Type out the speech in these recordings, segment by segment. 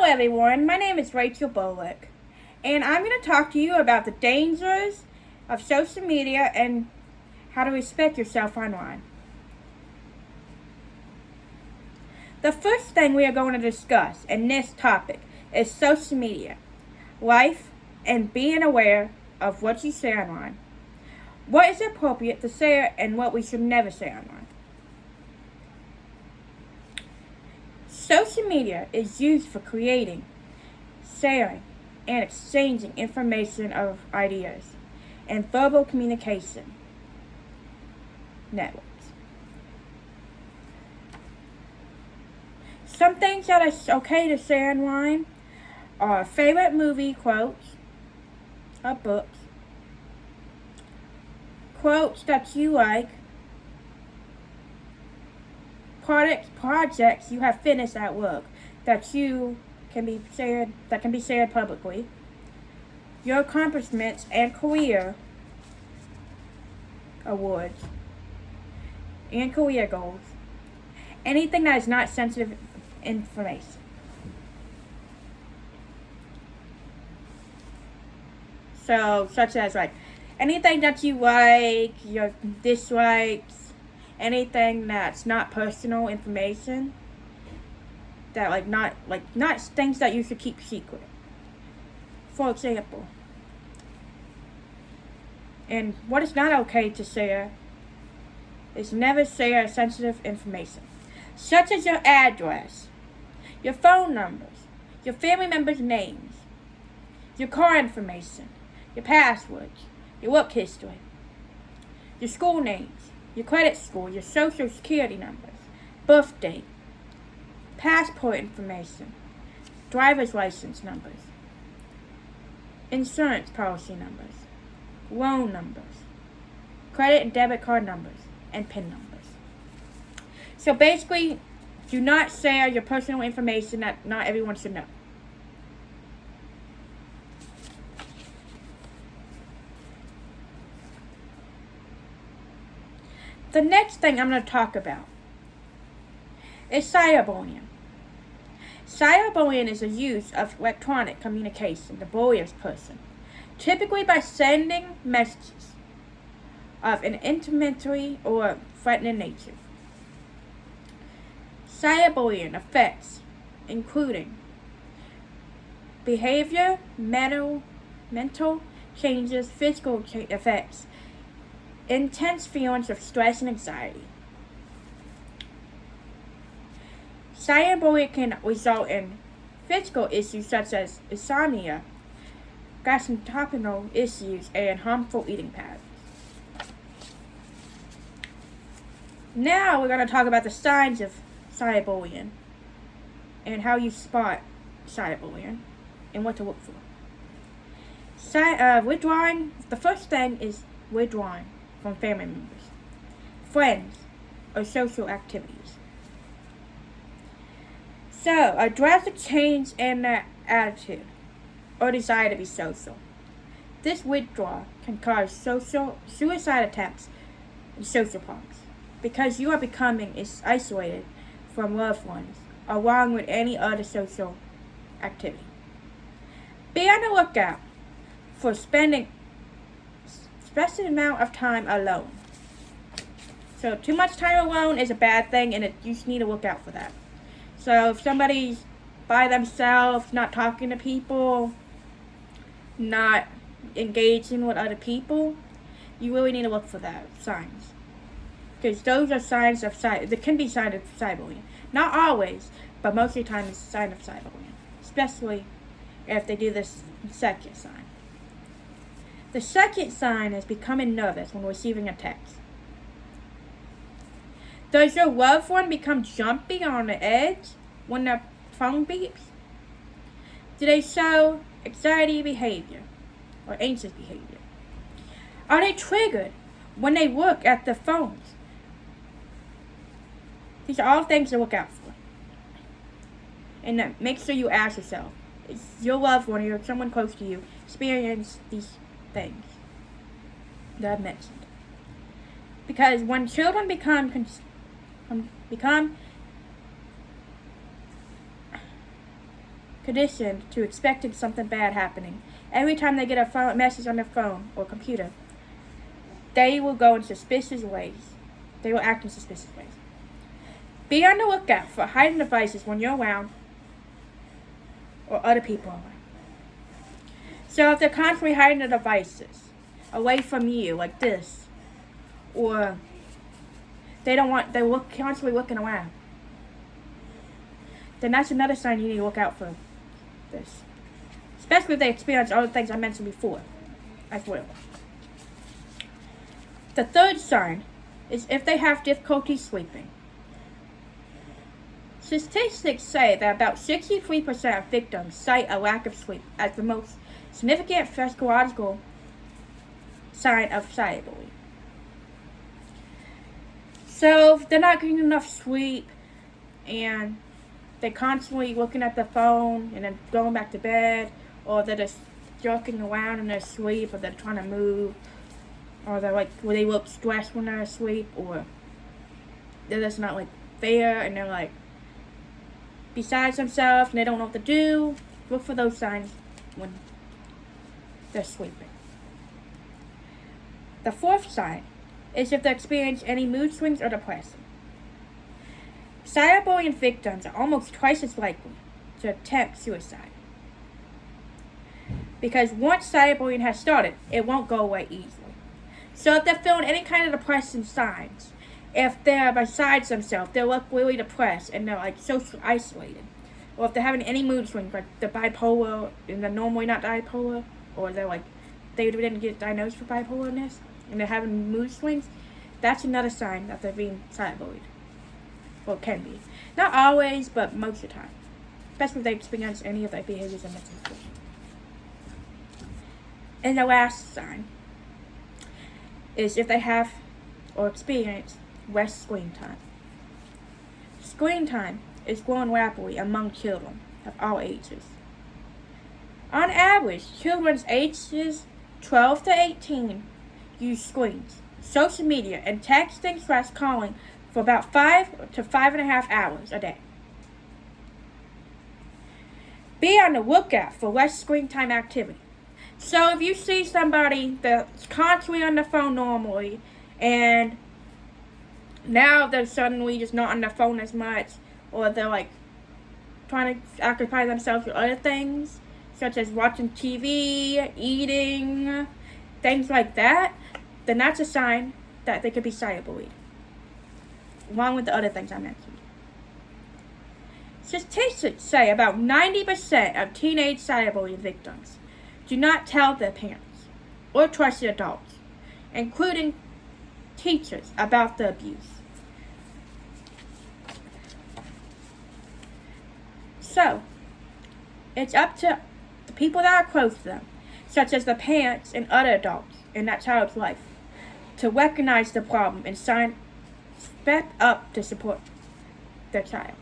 Hello everyone, my name is Rachel Bullock, and I'm going to talk to you about the dangers of social media and how to respect yourself online. The first thing we are going to discuss in this topic is social media, life, and being aware of what you say online. What is appropriate to say and what we should never say online. Social media is used for creating, sharing, and exchanging information of ideas and verbal communication networks. Some things that are okay to say online are favorite movie quotes or books, quotes that you like, projects you have finished at work that can be shared publicly, your accomplishments and career awards and career goals, anything that is not sensitive information. So, such as like anything that you like, your dislikes, anything that's not personal information, that not things that you should keep secret. For example, and what is not okay to share is never share sensitive information, such as your address, your phone numbers, your family members' names, your car information, your passwords, your work history, your school names, your credit score, your social security numbers, birth date, passport information, driver's license numbers, insurance policy numbers, loan numbers, credit and debit card numbers, and PIN numbers. So basically, do not share your personal information that not everyone should know. The next thing I'm going to talk about is cyberbullying. Cyberbullying is a use of electronic communication to bully a person, typically by sending messages of an intimidatory or threatening nature. Cyberbullying affects including behavior, mental changes, physical effects, intense feelings of stress and anxiety. Cyberbullying can result in physical issues such as insomnia, gastrointestinal issues, and harmful eating patterns. Now we're going to talk about the signs of cyberbullying and how you spot cyberbullying and what to look for. Withdrawing. The first thing is withdrawing from family members, friends, or social activities. So, a drastic change in their attitude or desire to be social. This withdrawal can cause suicide attempts and social problems because you are becoming isolated from loved ones along with any other social activity. Be on the lookout for spending specific amount of time alone. So too much time alone is a bad thing, and you just need to look out for that. So if somebody's by themselves, not talking to people, not engaging with other people, you really need to look for that signs. Because those are signs of there can be signs of cyberbullying. Not always, but most of the time it's a sign of cyberbullying. Especially if they do this second sign. The second sign is becoming nervous when receiving a text. Does your loved one become jumpy on the edge when their phone beeps? Do they show anxiety behavior or anxious behavior? Are they triggered when they look at their phones? These are all things to look out for. And make sure you ask yourself, is your loved one or someone close to you experience these things that I've mentioned? Because when children become conditioned to expecting something bad happening. Every time they get a message on their phone or computer, they will go in suspicious ways. They will act in suspicious ways. Be on the lookout for hidden devices when you're around or other people around. So if they're constantly hiding the devices away from you, like this, or they're constantly looking around, then that's another sign you need to look out for this. Especially if they experience all the things I mentioned before as well. The third sign is if they have difficulty sleeping. Statistics say that about 63% of victims cite a lack of sleep as the most significant physiological sign of cyberbullying. So if they're not getting enough sleep and they're constantly looking at the phone and then going back to bed, or they're just joking around in their sleep, or they're trying to move, or they're they look stressed when they're asleep, or they're just not there and they're besides themselves and they don't know what to do, look for those signs when they're sleeping. The fourth sign is if they experience any mood swings or depression. Cyberbullying victims are almost twice as likely to attempt suicide. Because once cyberbullying has started, it won't go away easily. So if they're feeling any kind of depression signs, if they're besides themselves, they look really depressed and they're socially isolated, or if they're having any mood swings, like they're bipolar and they're normally not bipolar, or they're they didn't get diagnosed for bipolarness and they're having mood swings, that's another sign that they're being cyberbullied. Well, it can be. Not always, but most of the time. Especially if they experience any of their behaviors I mentioned before. And the last sign is if they have or experience less screen time. Screen time is growing rapidly among children of all ages. On average, children's ages 12 to 18 use screens, social media, and texting/calling for about 5 to 5.5 hours a day. Be on the lookout for less screen time activity. So if you see somebody that's constantly on the phone normally, and now they're suddenly just not on the phone as much, or they're trying to occupy themselves with other things, such as watching TV, eating, things like that, then that's a sign that they could be cyberbullied, along with the other things I mentioned. Statistics say about 90% of teenage cyberbullying victims do not tell their parents or trusted adults, including teachers, about the abuse. So, it's up to the people that are close to them, such as the parents and other adults in that child's life, to recognize the problem and step up to support their child.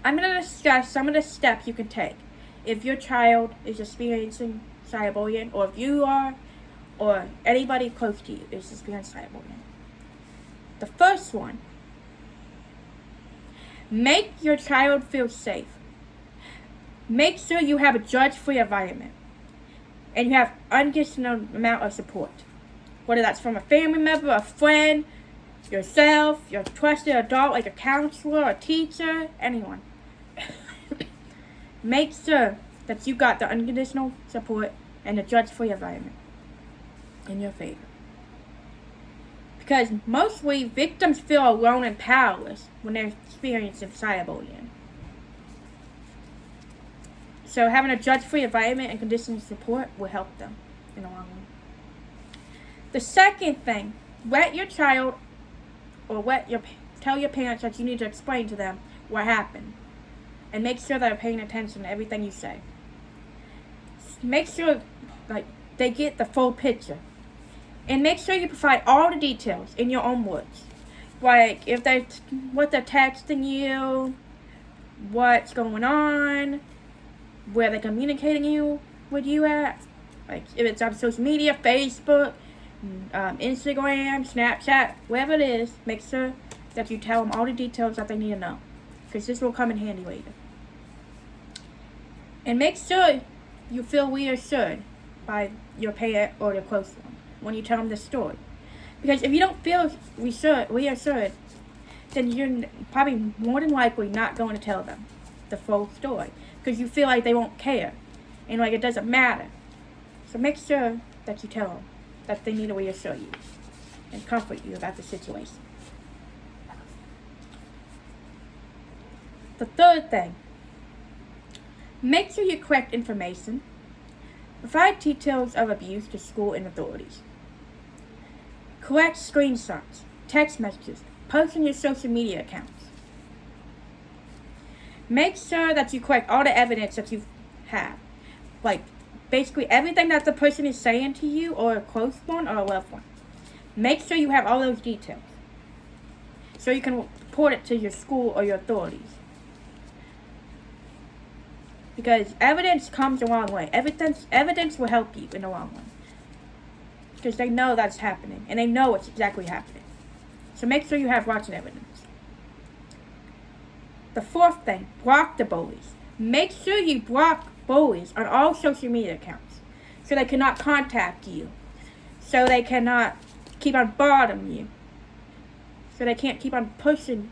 I'm going to discuss some of the steps you can take if your child is experiencing cyberbullying, or if you are, or anybody close to you is experiencing cyberbullying. The first one, make your child feel safe. Make sure you have a judge-free environment and you have unconditional amount of support. Whether that's from a family member, a friend, yourself, your trusted adult like a counselor, a teacher, anyone. Make sure that you got the unconditional support and a judge-free environment in your favor. Because mostly victims feel alone and powerless when they're experiencing cyberbullying. So having a judge-free environment and conditional support will help them in the long run. The second thing, let your child tell your parents that you need to explain to them what happened. And make sure they're paying attention to everything you say. Make sure they get the full picture. And make sure you provide all the details in your own words. Like what they're texting you, what's going on, where they're communicating with you at. Like if it's on social media, Facebook, Instagram, Snapchat, whatever it is, make sure that you tell them all the details that they need to know. Because this will come in handy later. And make sure you feel reassured by your parent or your close one when you tell them the story. Because if you don't feel reassured, then you're probably more than likely not going to tell them the full story. Because you feel like they won't care. And like it doesn't matter. So make sure that you tell them that they need to reassure you and comfort you about the situation. The third thing, make sure you correct information. Provide details of abuse to school and authorities. Correct screenshots, text messages, post on your social media accounts. Make sure that you correct all the evidence that you have. Like, basically everything that the person is saying to you, or a close one, or a loved one. Make sure you have all those details, so you can report it to your school or your authorities. Because evidence comes a long way. Evidence will help you in the long run. Because they know that's happening, and they know what's exactly happening. So make sure you have lots of evidence. The fourth thing, block the bullies. Make sure you block bullies on all social media accounts, so they cannot contact you, so they cannot keep on bothering you, so they can't keep on pushing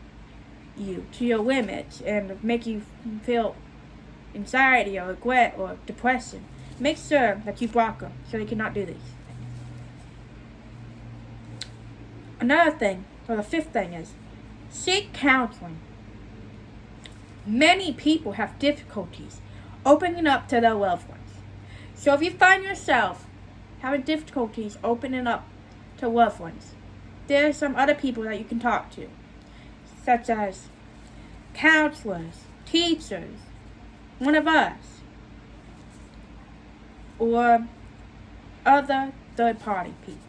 you to your limits and make you feel anxiety or regret or depression. Make sure that you block them so they cannot do this. Another thing, or the fifth thing, is seek counseling. Many people have difficulties opening up to their loved ones. So if you find yourself having difficulties opening up to loved ones, there are some other people that you can talk to, such as counselors, teachers, one of us, or other third-party people,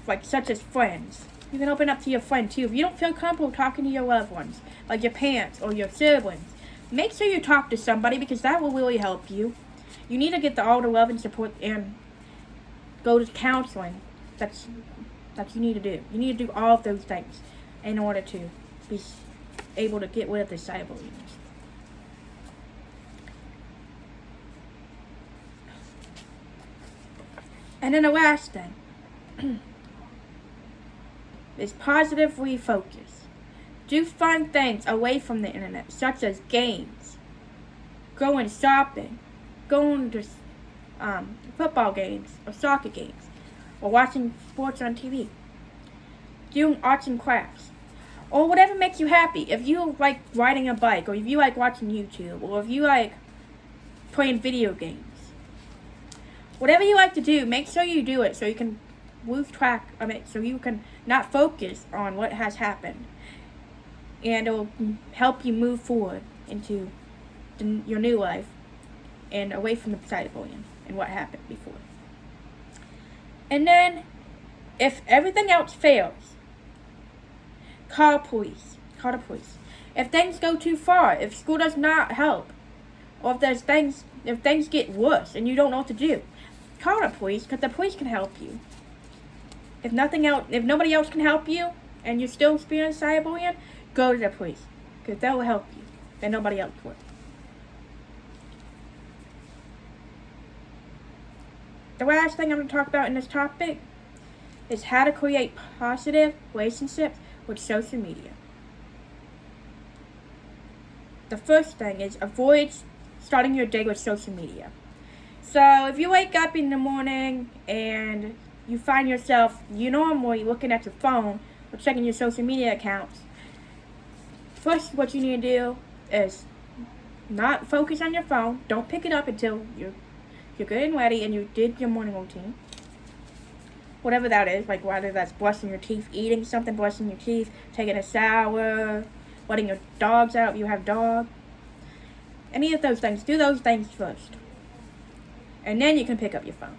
like such as friends. You can open up to your friend too. If you don't feel comfortable talking to your loved ones, like your parents or your siblings, make sure you talk to somebody, because that will really help you. You need to get all the love and support and go to counseling. That you need to do. You need to do all of those things in order to be able to get rid of the cyberbullying. And then the last thing is positive refocus. Do fun things away from the internet, such as games, going shopping, going to football games or soccer games, or watching sports on TV, doing arts and crafts, or whatever makes you happy. If you like riding a bike, or if you like watching YouTube, or if you like playing video games, whatever you like to do, make sure you do it so you can lose track of it, so you can not focus on what has happened, and it will help you move forward into your new life and away from the cyberbullying and what happened before. And then, if everything else fails, call police. Call the police. If things go too far, if school does not help, or if things get worse and you don't know what to do, call the police, because the police can help you. If nobody else can help you, and you're still experiencing cyberbullying, go to the police, because they will help you, and nobody else will. The last thing I'm going to talk about in this topic is how to create positive relationships with social media. The first thing is avoid starting your day with social media. So if you wake up in the morning and you find yourself, you normally looking at your phone or checking your social media accounts, first what you need to do is not focus on your phone. Don't pick it up until you're good and ready and you did your morning routine. Whatever that is, like whether that's brushing your teeth, eating something, brushing your teeth, taking a shower, letting your dogs out if you have a dog. Any of those things, do those things first. And then you can pick up your phone.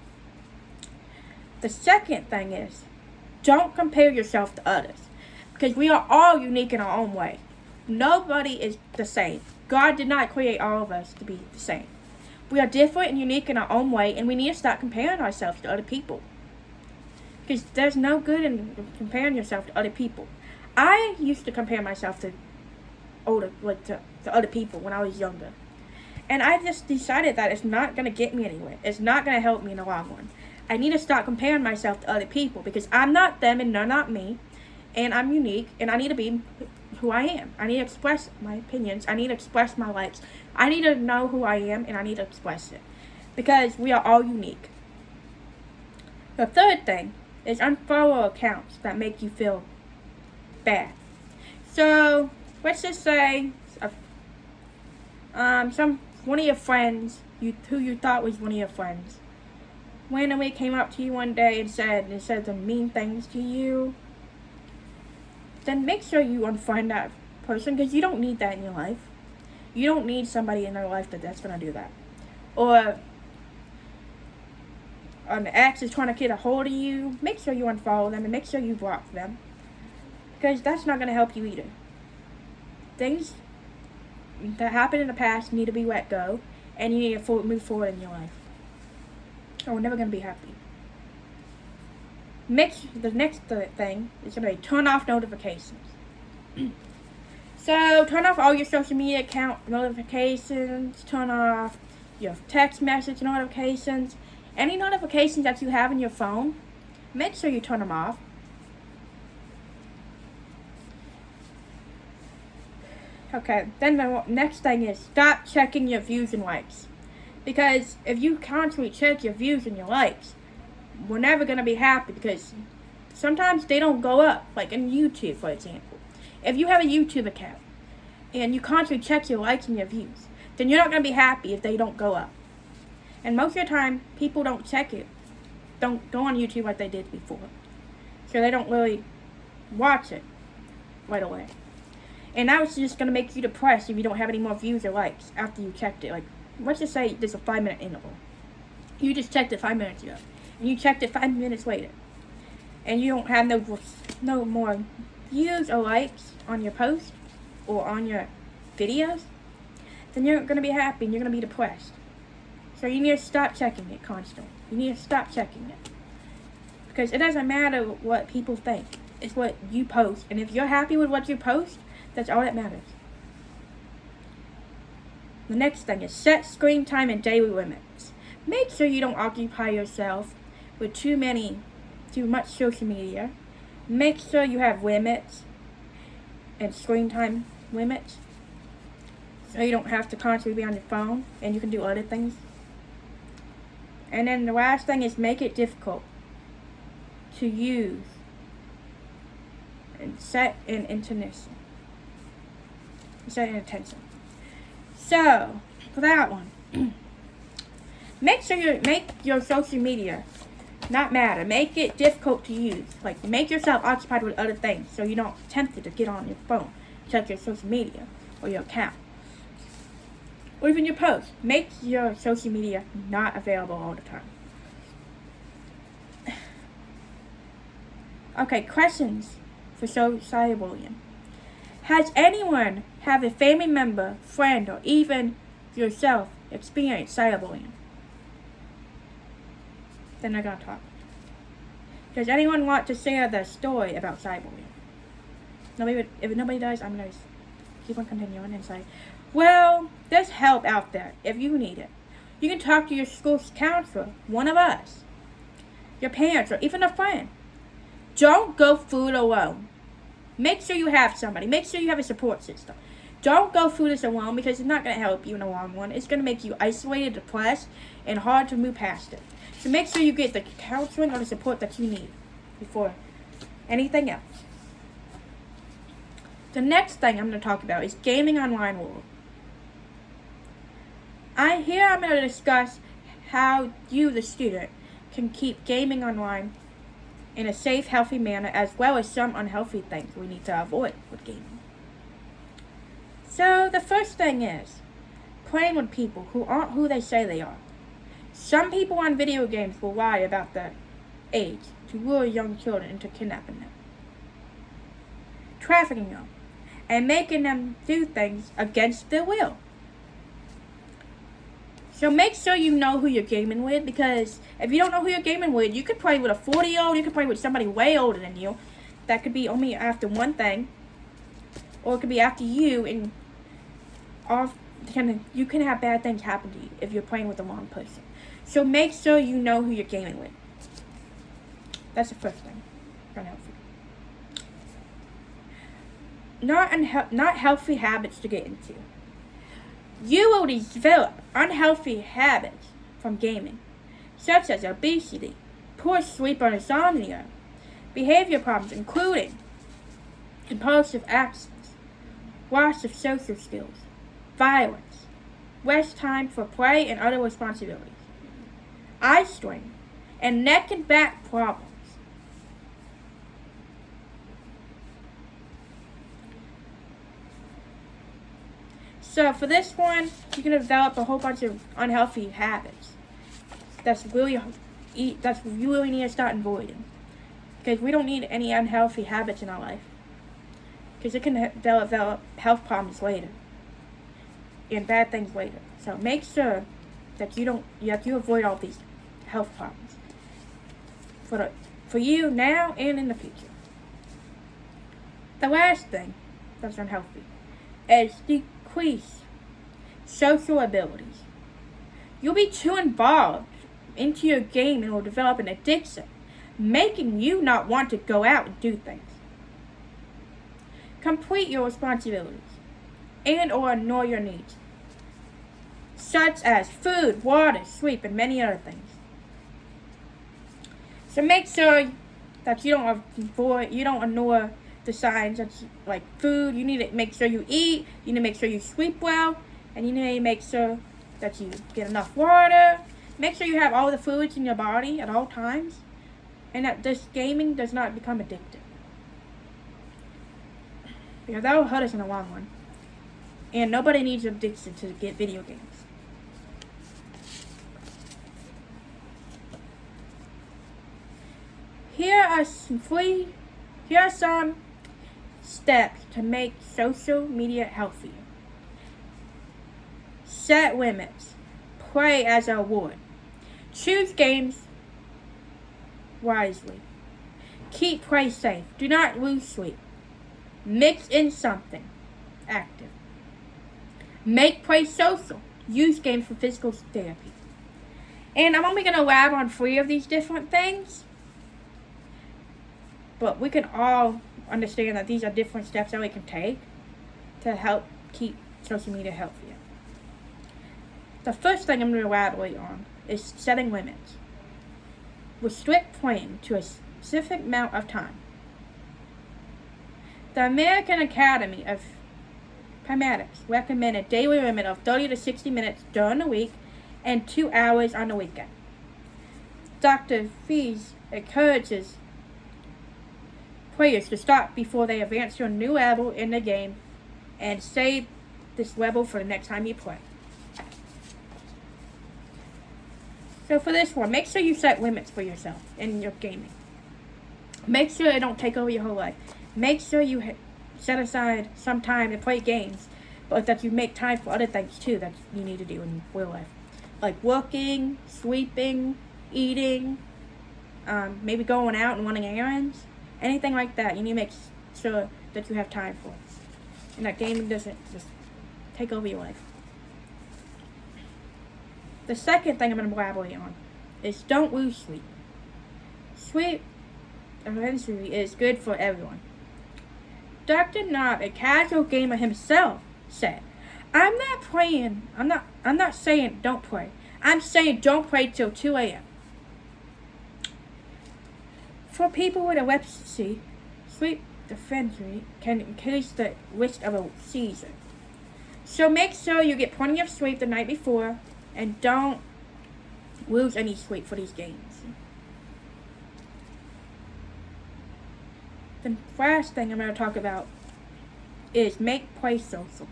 The second thing is, don't compare yourself to others. Because we are all unique in our own way. Nobody is the same. God did not create all of us to be the same. We are different and unique in our own way, and we need to stop comparing ourselves to other people. Because there's no good in comparing yourself to other people. I used to compare myself to other people when I was younger. And I just decided that it's not going to get me anywhere. It's not going to help me in the long run. I need to start comparing myself to other people because I'm not them and they're not me. And I'm unique and I need to be who I am. I need to express my opinions. I need to express my likes. I need to know who I am and I need to express it. Because we are all unique. The third thing is unfollow accounts that make you feel bad. So, let's just say one of your friends who you thought was one of your friends randomly came up to you one day and said some mean things to you. Then make sure you unfriend that person because you don't need that in your life. You don't need somebody in your life that's going to do that. Or an ex is trying to get a hold of you, make sure you unfollow them and make sure you block them. Because that's not going to help you either. Things that happened in the past need to be let go and you need to move forward in your life. Or we're never going to be happy. The next thing is going to be turn off notifications. So, turn off all your social media account notifications, turn off your text message notifications, any notifications that you have in your phone, make sure you turn them off. Okay, then the next thing is stop checking your views and likes. Because if you constantly check your views and your likes, we're never going to be happy because sometimes they don't go up. Like in YouTube, for example. If you have a YouTube account and you constantly check your likes and your views, then you're not going to be happy if they don't go up. And most of the time, people don't check it. Don't go on YouTube like they did before. So they don't really watch it right away. And that was just going to make you depressed if you don't have any more views or likes after you checked it. Like, let's just say there's a 5-minute interval. You just checked it 5 minutes ago. And you checked it 5 minutes later. And you don't have no more views or likes on your post or on your videos. Then you're not going to be happy and you're going to be depressed. So you need to stop checking it constantly. You need to stop checking it. Because it doesn't matter what people think. It's what you post. And if you're happy with what you post, that's all that matters. The next thing is set screen time and daily limits. Make sure you don't occupy yourself with too much social media. Make sure you have limits and screen time limits. So you don't have to constantly be on your phone and you can do other things. And then the last thing is make it difficult to use and set an intention. So, for that one, make your social media not matter. Make it difficult to use. Like, make yourself occupied with other things so you're not tempted to get on your phone, check your social media or your account. Or even your post. Make your social media not available all the time. Okay, questions for cyberbullying. Has anyone have a family member, friend, or even yourself experience cyberbullying? Then they're going to talk. Does anyone want to share their story about cyberbullying? If nobody does, I'm going to keep on continuing and say, well, there's help out there if you need it. You can talk to your school's counselor, one of us, your parents, or even a friend. Don't go through it alone. Make sure you have somebody. Make sure you have a support system. Don't go through this alone because it's not going to help you in the long run. It's going to make you isolated, depressed, and hard to move past it. So make sure you get the counseling or the support that you need before anything else. The next thing I'm going to talk about is gaming online world. I'm going to discuss how you, the student, can keep gaming online in a safe, healthy manner, as well as some unhealthy things we need to avoid with gaming. So the first thing is playing with people who aren't who they say they are. Some people on video games will lie about their age to lure young children into kidnapping them, trafficking them, and making them do things against their will. So make sure you know who you're gaming with, because if you don't know who you're gaming with, you could play with a 40-year-old, you could play with somebody way older than you. That could be only after one thing, or it could be after you, and you can have bad things happen to you if you're playing with the wrong person. So make sure you know who you're gaming with. That's the first thing. Unhealthy. Not healthy habits to get into. You will develop unhealthy habits from gaming, such as obesity, poor sleep or insomnia, behavior problems including impulsive actions, loss of social skills, violence, less time for play and other responsibilities, eye strain, and neck and back problems. So for this one, you can develop a whole bunch of unhealthy habits. That's you really need to start avoiding, because we don't need any unhealthy habits in our life, because it can develop health problems later and bad things later. So make sure that you avoid all these health problems for you now and in the future. The last thing that's unhealthy is decrease social abilities. You'll be too involved into your game and will develop an addiction, making you not want to go out and do things. Complete your responsibilities and or ignore your needs, such as food, water, sleep, and many other things. So make sure that you don't ignore the signs that's like food. You need to make sure you eat, you need to make sure you sleep well, and you need to make sure that you get enough water. Make sure you have all the fluids in your body at all times, and that this gaming does not become addictive, because that will hurt us in the long run. And nobody needs addiction to get video games. Here are some steps to make social media healthier. Set limits. Play as a reward. Choose games wisely. Keep play safe. Do not lose sleep. Mix in something active. Make play social. Use games for physical therapy. And I'm only going to lab on 3 of these different things, but we can all understand that these are different steps that we can take to help keep social media healthier. The first thing I'm going to elaborate on is setting limits. Restrict playing to a specific amount of time. The American Academy of Paramedics recommend a daily limit of 30 to 60 minutes during the week and 2 hours on the weekend. Dr. Fees encourages players to stop before they advance to a new level in the game and save this level for the next time you play. So for this one, make sure you set limits for yourself in your gaming. Make sure it don't take over your whole life. Make sure you set aside some time to play games, but that you make time for other things too that you need to do in real life. Like working, sleeping, eating, maybe going out and running errands. Anything like that, you need to make sure that you have time for it. And that gaming doesn't just take over your life. The second thing I'm going to elaborate on is don't lose sleep. Sleep eventually is good for everyone. Dr. Knob, a casual gamer himself, said, I'm not saying don't play. I'm saying don't play till 2 a.m. For people with epilepsy, sleep deficiency can increase the risk of a seizure. So make sure you get plenty of sleep the night before and don't lose any sleep for these games. The last thing I'm going to talk about is make play social.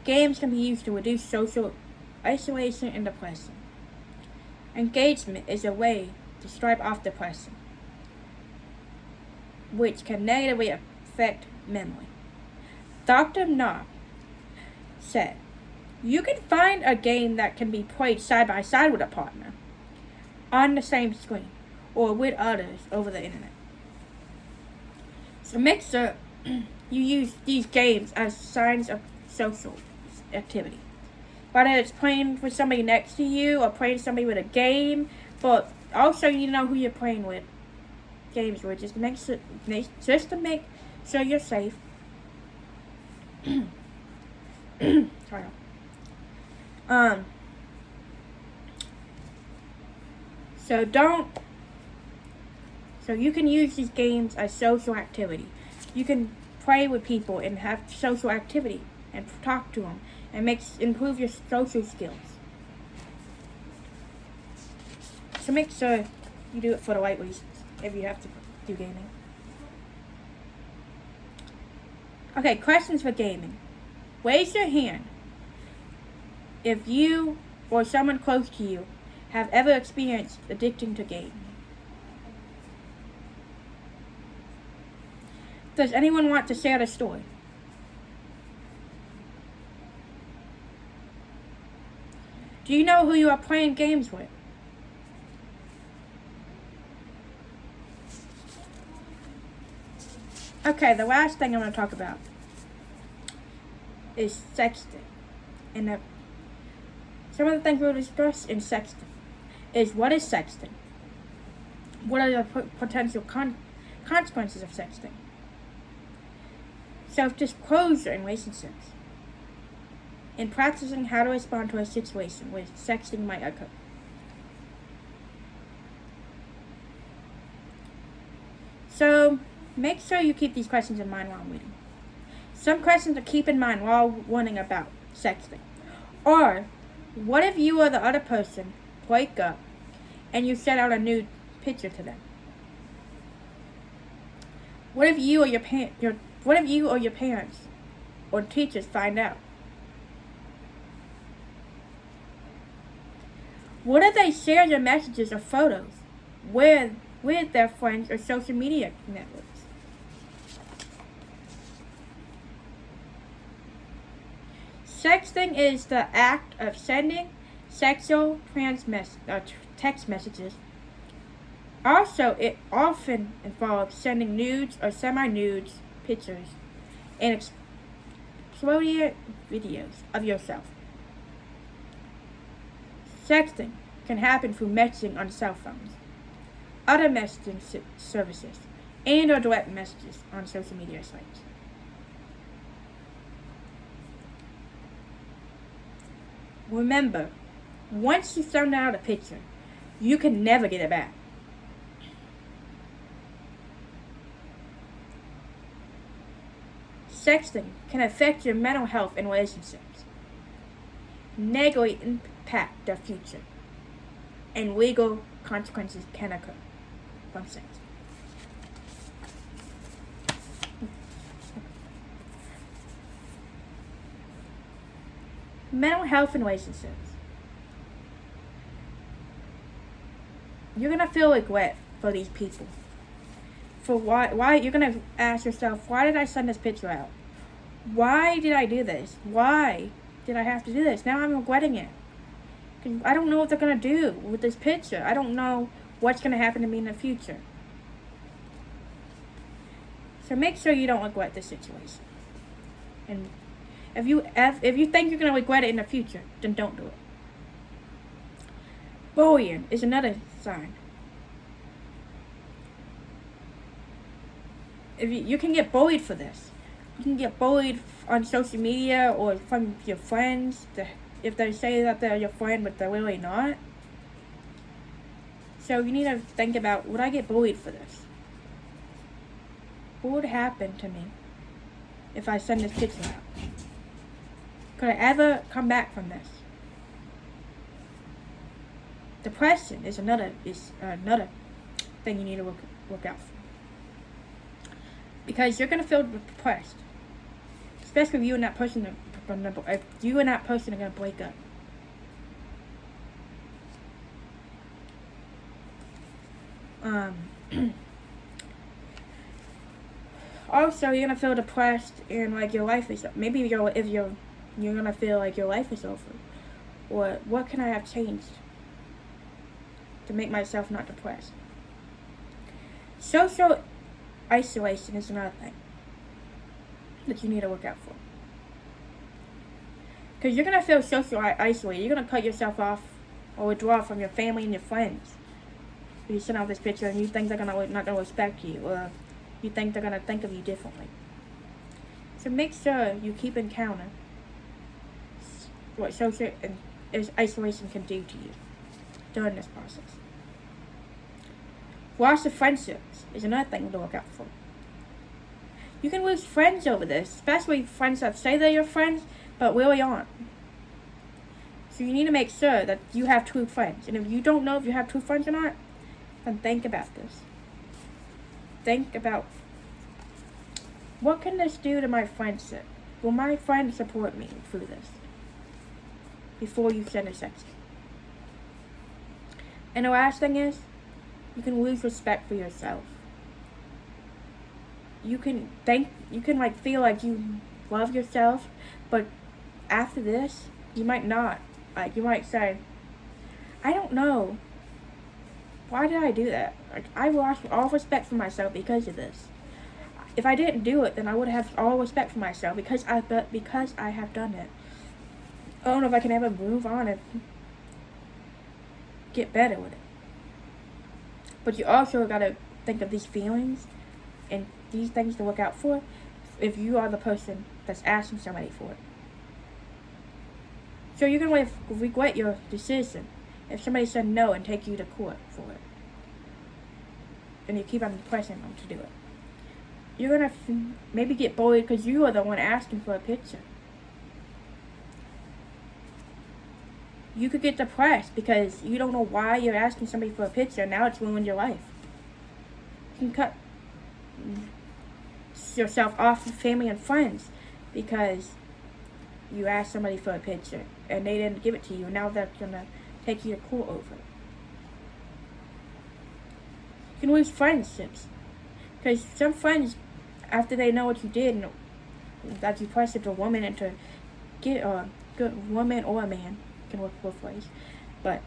Games can be used to reduce social isolation and depression. Engagement is a way to strive off depression, which can negatively affect memory. Dr. Knob said, you can find a game that can be played side by side with a partner on the same screen or with others over the internet. So make sure you use these games as signs of social activity. Whether it's playing with somebody next to you or playing somebody with a game, but also you need to know who you're playing with. Games with just to make sure you're safe. Sorry. So you can use these games as social activity. You can play with people and have social activity and talk to them and improve your social skills. So make sure you do it for the right reasons if you have to do gaming. Okay, questions for gaming. Raise your hand if you or someone close to you have ever experienced addicting to gaming. Does anyone want to share the story? Do you know who you are playing games with? Okay, the last thing I'm going to talk about is sexting. And some of the things we'll discuss in sexting is what is sexting? What are the potential consequences of sexting? Self-disclosure in relationships. And practicing how to respond to a situation where sexting might occur. So, make sure you keep these questions in mind while I'm reading. Some questions to keep in mind while learning about sexting are, what if you or the other person break up and you send out a nude picture to them? What if you or your parents or teachers find out? What if they share your messages or photos with their friends or social media networks? Sexting is the act of sending sexual text messages. Also, it often involves sending nudes or semi-nudes pictures and exploded videos of yourself. Sexting can happen through messaging on cell phones, other messaging services, and or direct messages on social media sites. Remember, once you send out a picture, you can never get it back. Sexting can affect your mental health and relationships, negatively impact their future, and legal consequences can occur from sex. Mental health and relationships. You're gonna feel regret for these people. For why you're gonna ask yourself, why did I send this picture out? Why did I do this? Why did I have to do this? Now I'm regretting it. Cause I don't know what they're gonna do with this picture. I don't know what's gonna happen to me in the future. So make sure you don't regret this situation. And if you think you're gonna regret it in the future, then don't do it. Bullying is another sign. If you can get bullied for this. You can get bullied on social media or from your friends. If they say that they're your friend, but they're really not. So you need to think about, would I get bullied for this? What would happen to me if I send this picture out? Could I ever come back from this? Depression is another thing you need to look out for. Because you're gonna feel depressed, especially if you and that person are gonna break up. Also, you're gonna feel depressed and like your life is you're gonna feel like your life is over, or what can I have changed to make myself not depressed? Social isolation is another thing that you need to look out for. Because you're going to feel socially isolated. You're going to cut yourself off or withdraw from your family and your friends. If you send out this picture and you think they're not going to respect you, or you think they're going to think of you differently. So make sure you keep in counter what social isolation can do to you during this process. Loss of friendships is another thing to look out for. You can lose friends over this, especially friends that say they're your friends, but really aren't. So you need to make sure that you have true friends. And if you don't know if you have true friends or not, then think about this. Think about, what can this do to my friendship? Will my friend support me through this? Before you send a text. And the last thing is, you can lose respect for yourself. You can feel like you love yourself, but after this, you might not. Like, you might say, I don't know. Why did I do that? Like, I lost all respect for myself because of this. If I didn't do it, then I would have all respect for myself because I have done it. I don't know if I can ever move on and get better with it. But you also gotta think of these feelings and these things to look out for if you are the person that's asking somebody for it. So you're going to regret your decision if somebody said no and take you to court for it. And you keep on pressing them to do it. You're going to maybe get bullied because you are the one asking for a picture. You could get depressed because you don't know why you're asking somebody for a picture and now it's ruined your life. You can cut yourself off from family and friends because you asked somebody for a picture and they didn't give it to you, and now they're going to take you to court over it. You can lose friendships because some friends, after they know what you did and that you pressured a woman into get a good woman or a man, can work both ways, but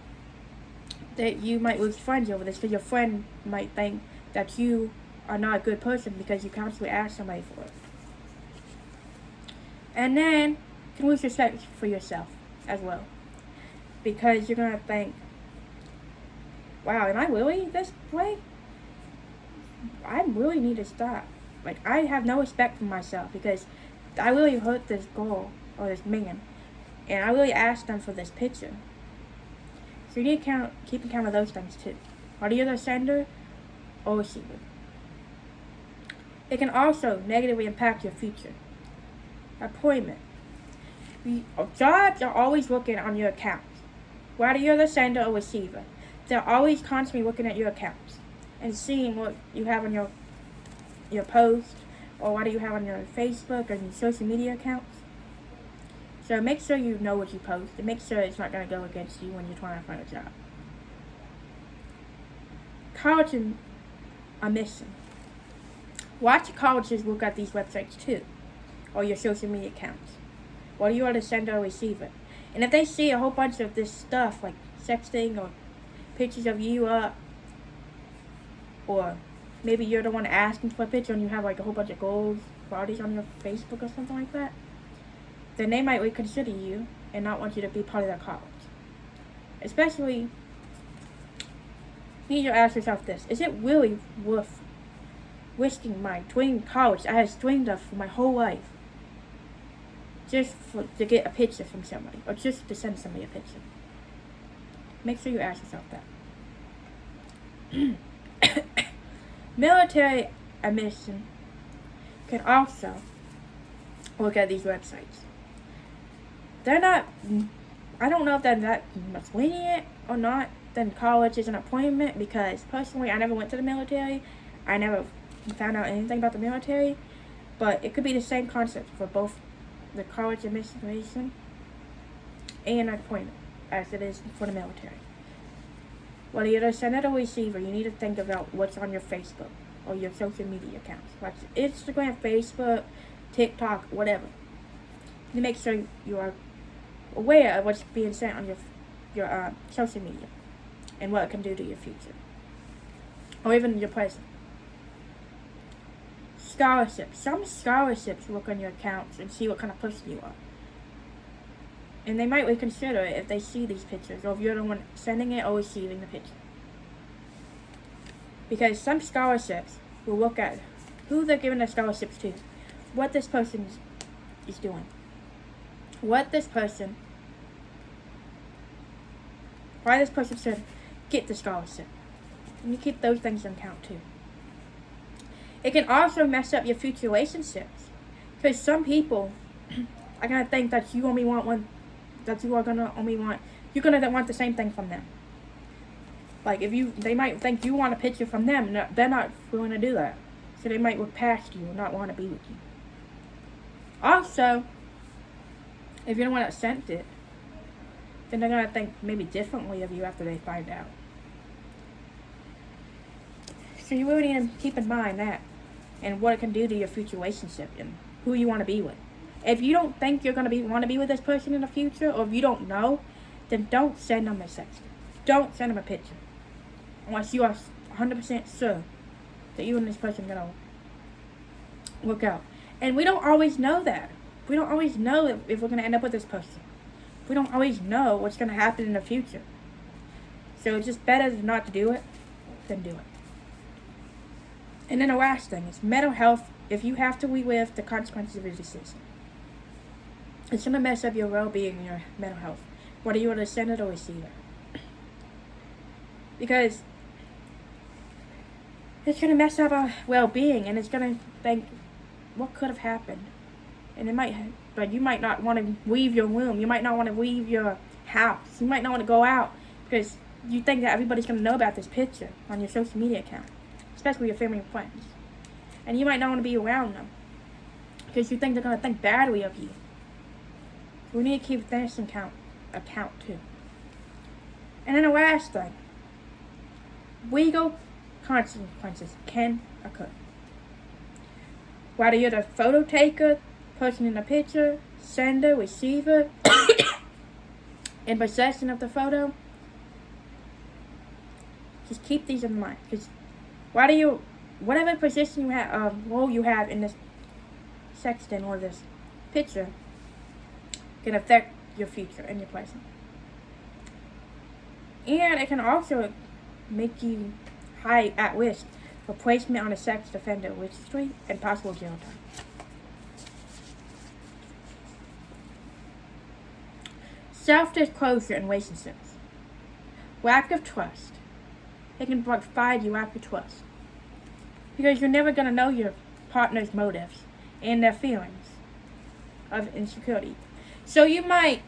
that you might lose friends over this because your friend might think that you are not a good person because you constantly ask somebody for it. And then you can lose respect for yourself as well because you're going to think, wow, am I really this way? I really need to stop. Like, I have no respect for myself because I really hurt this girl or this man. And I really asked them for this picture. So you need to keep account of those things too. Are you the sender or receiver? It can also negatively impact your future. Appointment. Jobs are always looking on your accounts. Whether you're the sender or receiver, they're always constantly looking at your accounts and seeing what you have on your post, or what do you have on your Facebook or your social media accounts. So make sure you know what you post and make sure it's not going to go against you when you're trying to find a job. College admission. Watch your colleges look at these websites too, or your social media accounts. Whether you are the sender or receiver. And if they see a whole bunch of this stuff like sexting or pictures of you up, or maybe you're the one asking for a picture and you have like a whole bunch of goals, parties on your Facebook or something like that, then they might reconsider you and not want you to be part of their college. Especially, you need to ask yourself this: is it really worth risking my dream college I have dreamed of for my whole life just to get a picture from somebody, or just to send somebody a picture? Make sure you ask yourself that. Military admission can also look at these websites. They're not, I don't know if they're that much lenient or not than college is an appointment, because personally I never went to the military. I never found out anything about the military, but it could be the same concept for both the college admission and an appointment as it is for the military. Whether you're a sender or receiver, you need to think about what's on your Facebook or your social media accounts, like Instagram, Facebook, TikTok, whatever. You make sure you are aware of what's being sent on your social media and what it can do to your future, or even your present. Scholarships. Some scholarships look on your accounts and see what kind of person you are. And they might reconsider it if they see these pictures, or if you're the one sending it or receiving the picture. Because some scholarships will look at who they're giving the scholarships to, what this person is doing, why this person should get the scholarship. And you keep those things in account too. It can also mess up your future relationships. Because some people are going to think that you only want one, that you are going to only want, you're going to want the same thing from them. Like, they might think you want a picture from them, and they're not willing to do that. So they might look past you and not want to be with you. Also, if you're the one that sent it, then they're going to think maybe differently of you after they find out. So you really need to keep in mind that, and what it can do to your future relationship, and who you want to be with. If you don't think you're going to want to be with this person in the future, or if you don't know, then don't send them a text. Don't send them a picture. Unless you are 100% sure that you and this person are going to work out. And we don't always know that. We don't always know if we're going to end up with this person. We don't always know what's going to happen in the future. So it's just better not to do it than do it. And then the last thing is mental health. If you have to relive the consequences of your decision, it's going to mess up your well-being and your mental health, whether you want to send it or receive it. Because it's going to mess up our well-being, and it's going to think, what could have happened? And but you might not want to leave your room. You might not want to leave your house. You might not want to go out because you think that everybody's going to know about this picture on your social media account, especially your family and friends. And you might not want to be around them because you think they're going to think badly of you. We need to keep this account too. And then the last thing, legal consequences can occur. Whether you're the photo taker, person in the picture, sender, receiver, in possession of the photo, just keep these in mind. Because whatever position you have, role you have in this sexting or this picture, can affect your future and your present. And it can also make you high at risk for placement on a sex offender registry and possible jail time. Self-disclosure in relationships. Lack of trust. It can provide you lack of trust. Because you're never going to know your partner's motives and their feelings of insecurity. So you might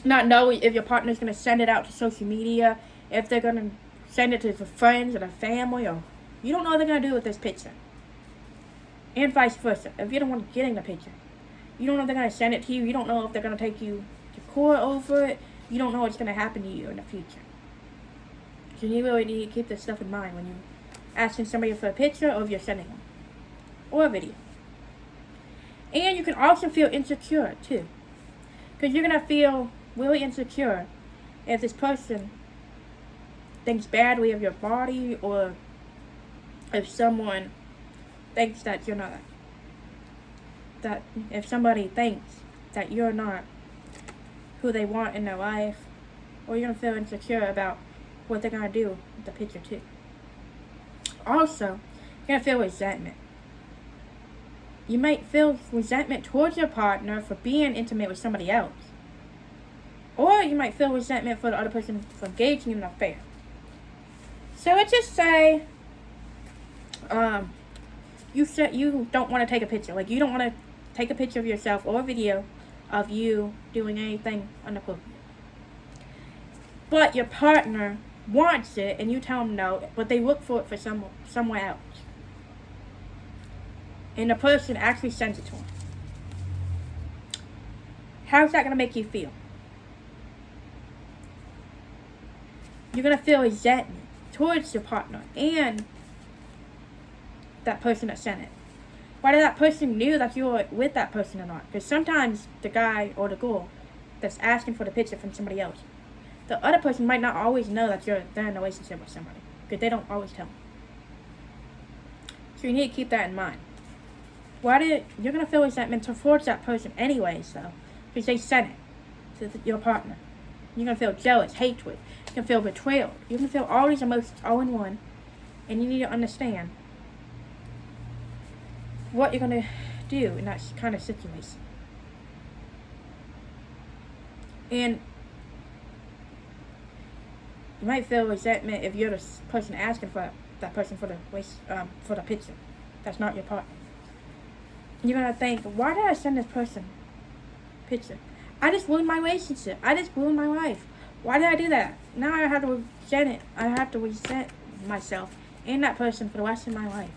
not know if your partner's going to send it out to social media, if they're going to send it to their friends or their family, or you don't know what they're going to do with this picture. And vice versa. If you're the one getting the picture, you don't know if they're going to send it to you. You don't know if they're going to take you to court over it. You don't know what's going to happen to you in the future. So you really need to keep this stuff in mind when you're asking somebody for a picture or if you're sending them. Or a video. And you can also feel insecure too. Because you're going to feel really insecure if this person thinks badly of your body, or if someone thinks that you're not, that if somebody thinks that you're not who they want in their life, or you're going to feel insecure about what they're going to do with the picture too. Also, you're going to feel resentment. You might feel resentment towards your partner for being intimate with somebody else. Or you might feel resentment for the other person for engaging in an affair. So let's just say you said you don't want to take a picture. Like, you don't want to take a picture of yourself or a video of you doing anything inappropriate. But your partner wants it and you tell them no, but they look for it for somewhere else. And the person actually sends it to them. How's that going to make you feel? You're going to feel resentment towards your partner and that person that sent it. Whether that person knew that you were with that person or not. Because sometimes the guy or the girl that's asking for the picture from somebody else, the other person might not always know that they're in a relationship with somebody. Because they don't always tell them. So you need to keep that in mind. You're going to feel resentment towards that person anyways, though. Because they sent it. to your partner. You're going to feel jealous, hatred. You can feel betrayal. You can feel all these emotions all in one. And you need to understand what you're going to do in that kind of situation. And you might feel resentment if you're the person asking for that person for the picture. That's not your partner. You're going to think, why did I send this person a picture? I just ruined my relationship. I just ruined my life. Why did I do that? Now I have to resent it. I have to resent myself and that person for the rest of my life.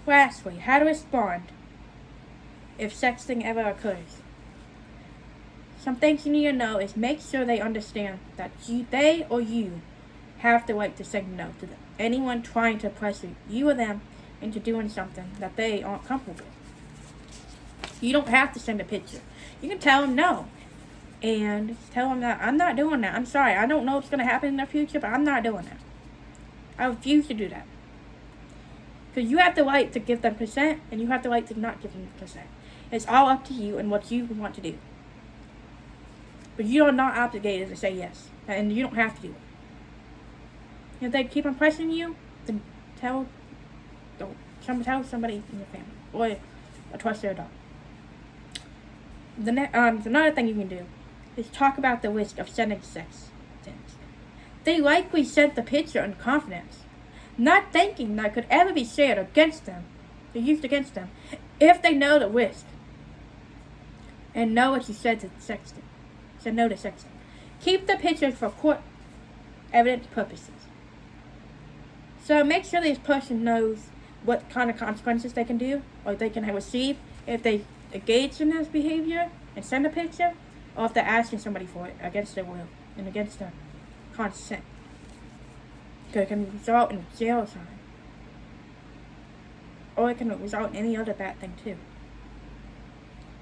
Lastly, how to respond if sexting ever occurs. Some things you need to know is make sure they understand that they or you have the right to say no to them. Anyone trying to pressure you or them into doing something that they aren't comfortable with. You don't have to send a picture. You can tell them no. And tell them that I'm not doing that. I'm sorry. I don't know what's going to happen in the future, but I'm not doing that. I refuse to do that. Because you have the right to give them consent, and you have the right to not give them consent. It's all up to you and what you want to do. But you are not obligated to say yes. And you don't have to do it. If they keep on pressing you, then tell somebody in your family. Or a trusted adult. Another thing you can do is talk about the risk of sending sex things. They likely sent the picture in confidence, not thinking that it could ever be shared against them, or used against them, if they know the risk and know what you said to sexting. Said no to sexting. Keep the pictures for court evidence purposes. So make sure this person knows what kind of consequences they can do or they can receive if they engage in this behavior and send a picture, or if they're asking somebody for it against their will and against their consent. Because it can result in jail time. Or it can result in any other bad thing too.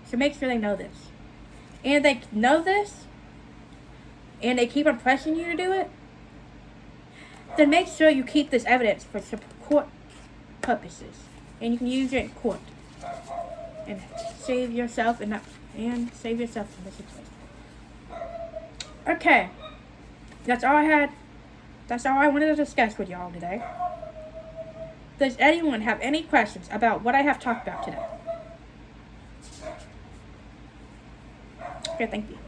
So make sure they know this. And they know this, and they keep on pressing you to do it, then make sure you keep this evidence for court purposes. And you can use it in court. And save yourself in this situation. Okay. That's all I had. That's all I wanted to discuss with y'all today. Does anyone have any questions about what I have talked about today? Okay, thank you.